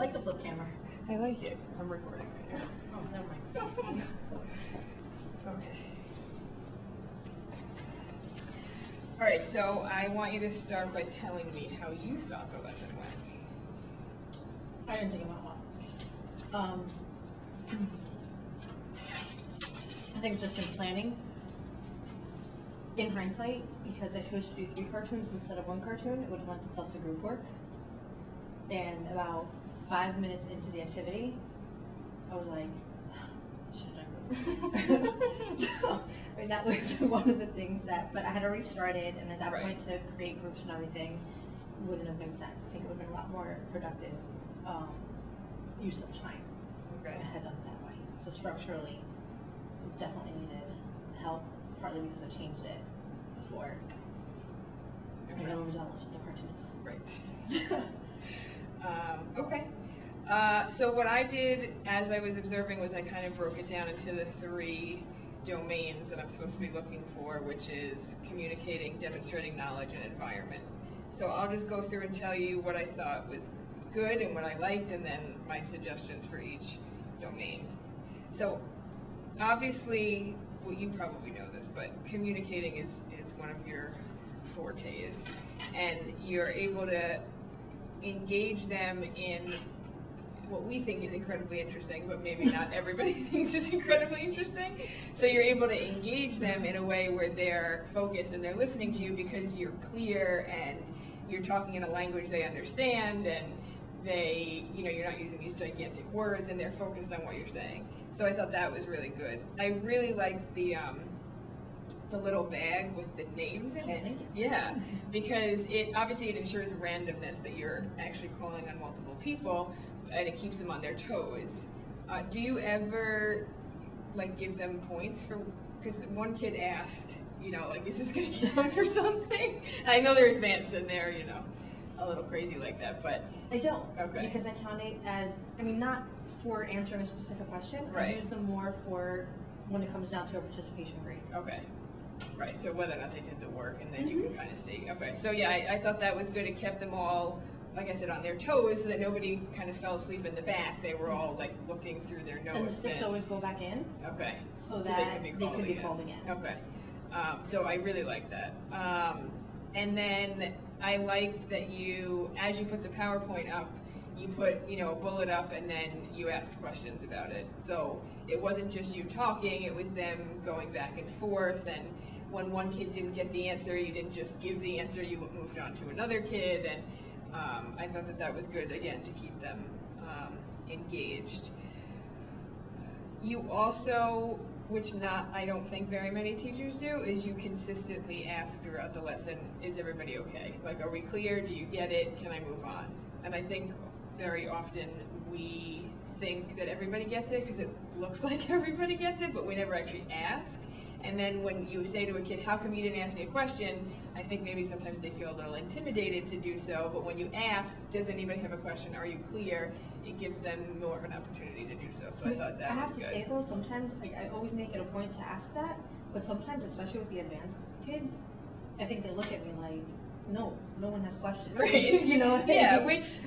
like the flip camera. I like it. I'm recording right now. Oh, never mind. Okay. All right, so I want you to start by telling me how you thought the lesson went. I didn't think about well. I think just in planning, in hindsight, because I chose to do 3 cartoons instead of 1 cartoon, it would have lent itself to group work. And about 5 minutes into the activity, I was like, should I group? So, I mean, that was one of the things that, but I had already started, and at that point to create groups and everything wouldn't have made sense. I think it would have been a lot more productive use of time. Okay. I had done it that way. So structurally, it definitely needed help, partly because I changed it before. I got overzealous with the cartoons. Right. Okay. So what I did as I was observing was I kind of broke it down into the 3 domains that I'm supposed to be looking for, which is communicating, demonstrating knowledge, and environment. So I'll just go through and tell you what I thought was good and what I liked, and then my suggestions for each domain. So obviously, well, you probably know this, but communicating is one of your fortes, and you're able to engage them in what we think is incredibly interesting, but maybe not everybody thinks is incredibly interesting. So you're able to engage them in a way where they're focused and they're listening to you because you're clear and you're talking in a language they understand, and they, you're not using these gigantic words, and they're focused on what you're saying. So I thought that was really good. I really liked the little bag with the names in it. Thank you. Yeah, because it ensures randomness, that you're actually calling on multiple people, and it keeps them on their toes. Do you ever give them points for? Because one kid asked, is this going to count for something? I know they're advanced and they're a little crazy like that, but I don't. Okay. Because I count it as, not for answering a specific question. Right. I use them more for when it comes down to a participation grade. Okay. Right, so whether or not they did the work, and then you can kind of see. Okay, so yeah, I thought that was good. It kept them all, like I said, on their toes, so that nobody kind of fell asleep in the back. They were all looking through their notes. And the sticks always go back in. Okay. So that they could be called again. Okay. So I really like that. And then I liked that as you put the PowerPoint up, you put, a bullet up, and then you asked questions about it. So it wasn't just you talking, it was them going back and forth, and when one kid didn't get the answer, you didn't just give the answer, you moved on to another kid, and I thought that was good, again, to keep them engaged. You also, which I don't think very many teachers do, is you consistently ask throughout the lesson, is everybody okay? Are we clear? Do you get it? Can I move on? And I think very often we think that everybody gets it because it looks like everybody gets it, but we never actually ask. And then when you say to a kid, how come you didn't ask me a question? I think maybe sometimes they feel a little intimidated to do so, but when you ask, does anybody have a question? Are you clear? It gives them more of an opportunity to do so. So I thought that was good. I have to say though, sometimes, I always make it a point to ask that, but sometimes, especially with the advanced kids, I think they look at me like, no one has questions. Right. You know what I mean? Yeah, which,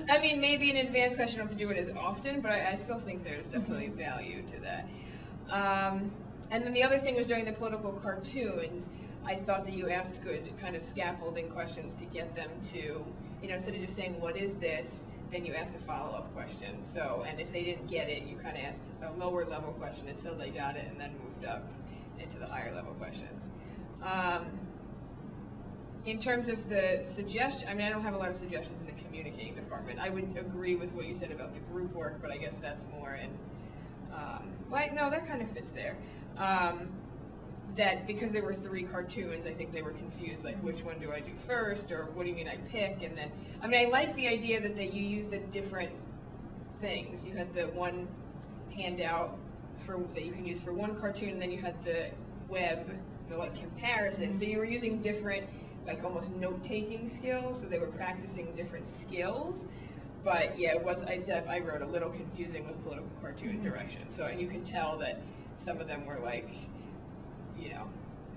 maybe in advanced class you don't have to do it as often, but I still think there's definitely value to that. And then the other thing was during the political cartoons, I thought that you asked good kind of scaffolding questions to get them to, instead of just saying, what is this, then you asked a follow-up question. So, and if they didn't get it, you kind of asked a lower level question until they got it, and then moved up into the higher level questions. In terms of the suggestion, I don't have a lot of suggestions in the communicating department. I would agree with what you said about the group work, but I guess that's more in, no, that kind of fits there. That because there were 3 cartoons, I think they were confused, which one do I do first, or what do you mean I pick? And then, I like the idea that you use the different things. You had the one handout that you can use for one cartoon, and then you had the web, the comparison. So you were using different, almost note-taking skills, so they were practicing different skills. But yeah, it was, I wrote a little confusing with political cartoon direction. So, and you can tell that some of them were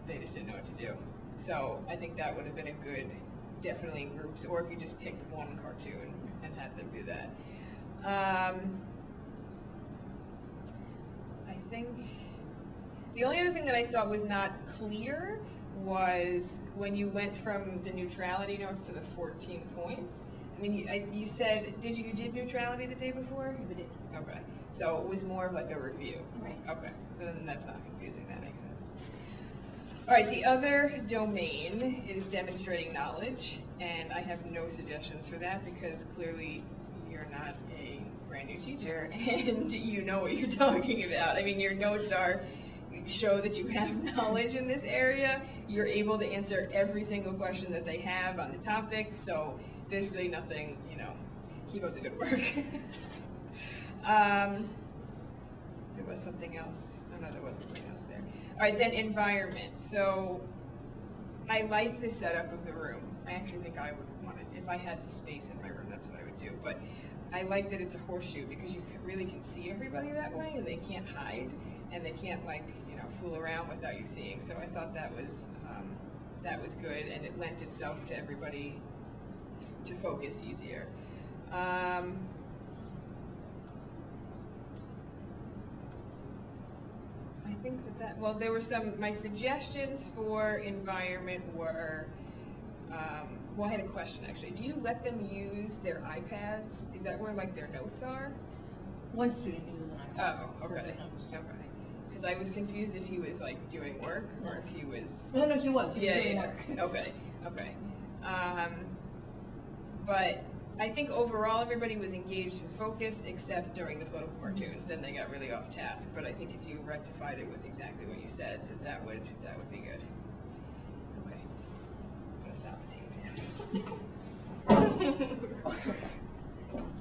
they just didn't know what to do. So I think that would have been a good, definitely in groups, or if you just picked one cartoon and had them do that. I think the only other thing that I thought was not clear was when you went from the neutrality notes to the 14 points. I mean, you said, you did neutrality the day before? We did. Okay, so it was more of like a review. Right. Okay, so then that's not confusing, that makes sense. All right, the other domain is demonstrating knowledge, and I have no suggestions for that because clearly you're not a brand new teacher and you know what you're talking about. I mean, your notes show that you have knowledge in this area. You're able to answer every single question that they have on the topic, so there's really nothing, keep up the good work. There was something else. Oh no, there wasn't something else there. All right, then environment. So I like the setup of the room. I actually think I would want it, if I had space in my room, that's what I would do. But I like that it's a horseshoe because you really can see everybody that way and they can't hide and they can't fool around without you seeing. So I thought that was good, and it lent itself to everybody to focus easier. I think well, there were my suggestions for environment were, well, I had a question actually. Do you let them use their iPads? Is that where their notes are? One student uses an iPad. Oh, okay. Okay. Because I was confused if he was doing work or if he was. No, he was. He was doing work. Okay. But I think overall everybody was engaged and focused except during the photo cartoons. Then they got really off task. But I think if you rectified it with exactly what you said, that would be good. Okay. I'm gonna stop the tape now.